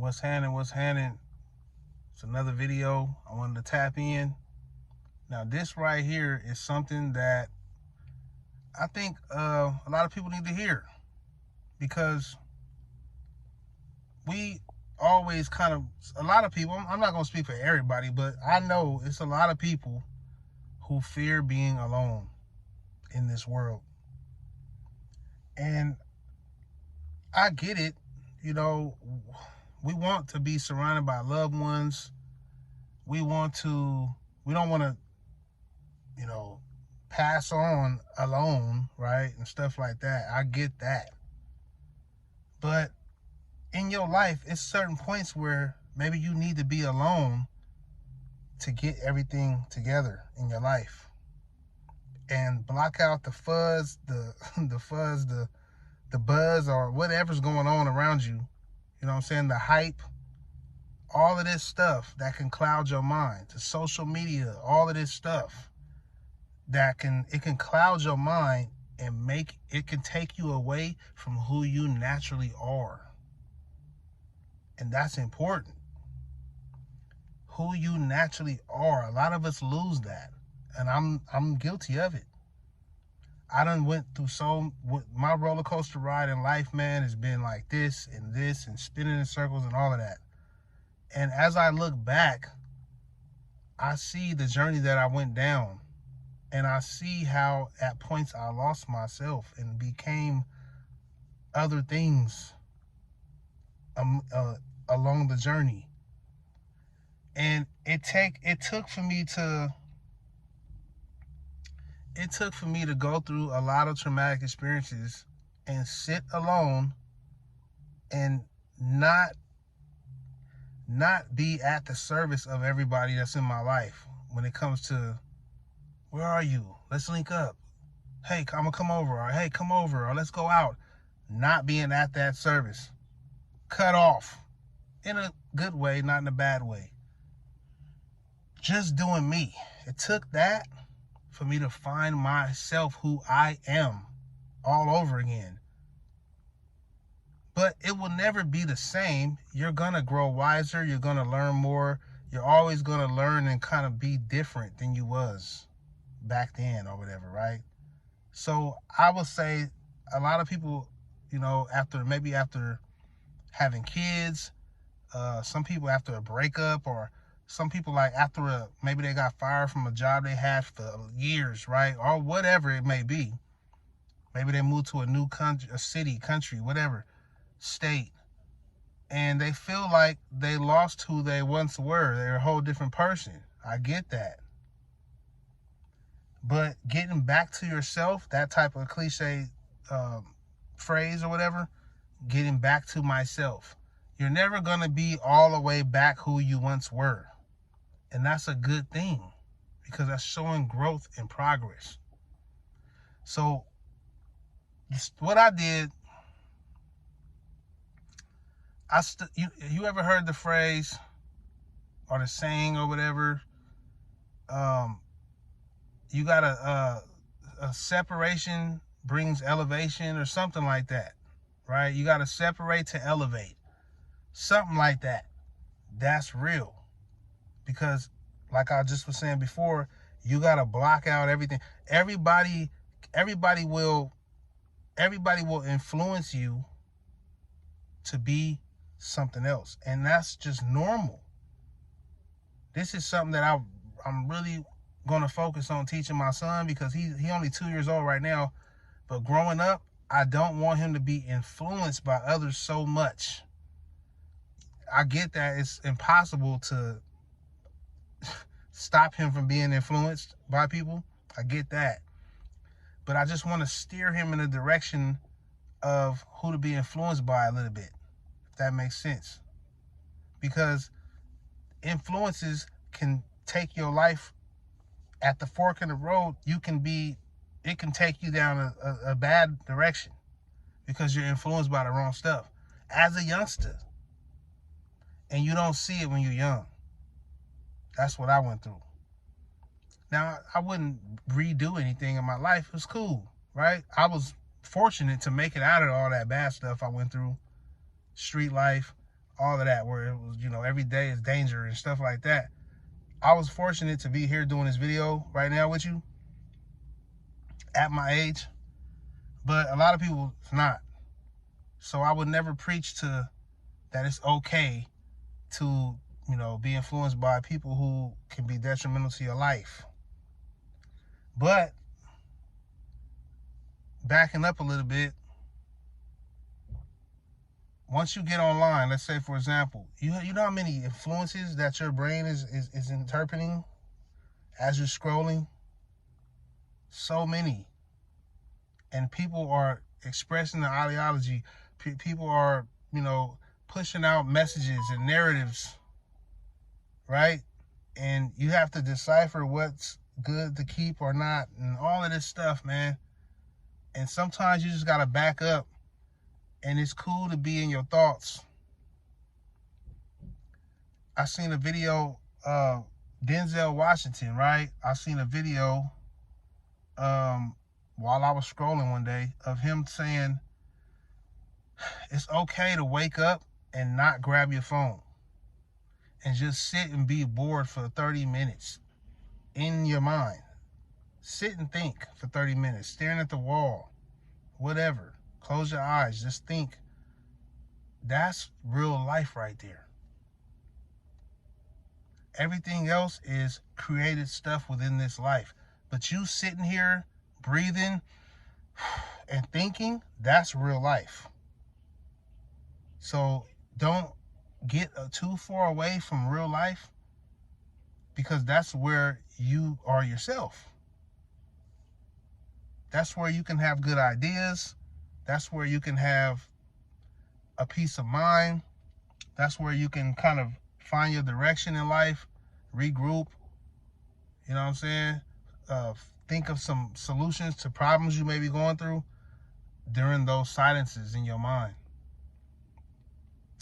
What's happening? What's happening? It's another video I wanted to tap in. Now, this right here is something that I think a lot of people need to hear, because we always a lot of people, I'm not going to speak for everybody, but I know it's a lot of people who fear being alone in this world. And I get it. We want to be surrounded by loved ones. We don't want to, pass on alone, right? And stuff like that. I get that. But in your life, it's certain points where maybe you need to be alone to get everything together in your life. And block out the fuzz, the buzz, or whatever's going on around you. You know what I'm saying? The hype, all of this stuff that can cloud your mind. The social media, all of this stuff it can cloud your mind and it can take you away from who you naturally are. And that's important. Who you naturally are. A lot of us lose that. And I'm guilty of it. I done went through my roller coaster ride in life, man, has been like this and spinning in circles and all of that. And as I look back, I see the journey that I went down. And I see how at points I lost myself and became other things along the journey. And it took for me to go through a lot of traumatic experiences and sit alone and not be at the service of everybody that's in my life when it comes to, where are you? Let's link up. Hey, I'm gonna come over. Or hey, come over. Or let's go out. Not being at that service. Cut off. In a good way, not in a bad way. Just doing me. It took that for me to find myself, who I am, all over again. But it will never be the same. You're gonna grow wiser. You're gonna learn more. You're always gonna learn and kind of be different than you was back then or whatever, right? So I would say a lot of people, after having kids, some people after a breakup, or some people like after maybe they got fired from a job they had for years, right? Or whatever it may be. Maybe they moved to a new country, a city, country, whatever, state. And they feel like they lost who they once were. They're a whole different person. I get that. But getting back to yourself, that type of cliche phrase or whatever, getting back to myself. You're never going to be all the way back who you once were. And that's a good thing, because that's showing growth and progress. So what I did, you ever heard the phrase or the saying or whatever, you got a separation brings elevation or something like that, right? You got to separate to elevate. Something like that. That's real. Because like I just was saying before, you got to block out everything. Everybody will influence you to be something else. And that's just normal. This is something that I'm really going to focus on teaching my son, because he only 2 years old right now. But growing up, I don't want him to be influenced by others so much. I get that it's impossible to stop him from being influenced by people. I get that. But I just want to steer him in the direction of who to be influenced by a little bit, if that makes sense. Because influences can take your life at the fork in the road. It can take you down a bad direction because you're influenced by the wrong stuff as a youngster. And you don't see it when you're young. That's what I went through. Now, I wouldn't redo anything in my life. It was cool, right? I was fortunate to make it out of all that bad stuff I went through. Street life, all of that, where it was, every day is danger and stuff like that. I was fortunate to be here doing this video right now with you at my age, but a lot of people it's not. So I would never preach to that it's okay to, be influenced by people who can be detrimental to your life. But backing up a little bit, once you get online, let's say, for example, you know how many influences that your brain is interpreting as you're scrolling? So many. And people are expressing the ideology. People are, pushing out messages and narratives, right? And you have to decipher what's good to keep or not and all of this stuff, man. And sometimes you just got to back up. And it's cool to be in your thoughts. I seen a video of Denzel Washington, right? I seen a video while I was scrolling one day of him saying it's okay to wake up and not grab your phone and just sit and be bored for 30 minutes in your mind. Sit and think for 30 minutes, staring at the wall, whatever. Close your eyes, just think. That's real life right there. Everything else is created stuff within this life. But you sitting here, breathing, and thinking, that's real life. So don't get too far away from real life, because that's where you are yourself. That's where you can have good ideas. That's where you can have a peace of mind. That's where you can kind of find your direction in life, regroup, you know what I'm saying? Think of some solutions to problems you may be going through during those silences in your mind.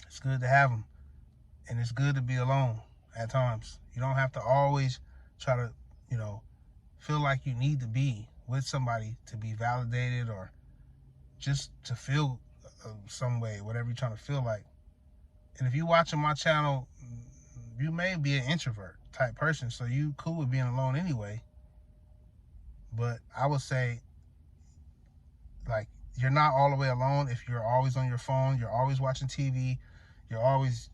It's good to have them. And it's good to be alone at times. You don't have to always try to, feel like you need to be with somebody to be validated or just to feel some way, whatever you're trying to feel like. And if you're watching my channel, you may be an introvert type person, so you cool with being alone anyway. But I would say, like, you're not all the way alone if you're always on your phone, you're always watching TV, you're always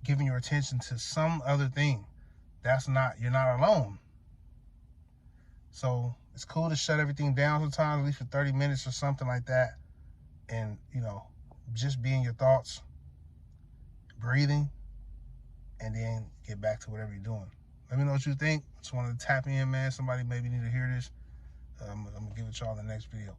giving your attention to some other thing. You're not alone. So it's cool to shut everything down sometimes, at least for 30 minutes or something like that. And, just be in your thoughts, breathing, and then get back to whatever you're doing. Let me know what you think. Just wanted to tap in, man. Somebody maybe need to hear this. I'm going to give it y'all in the next video.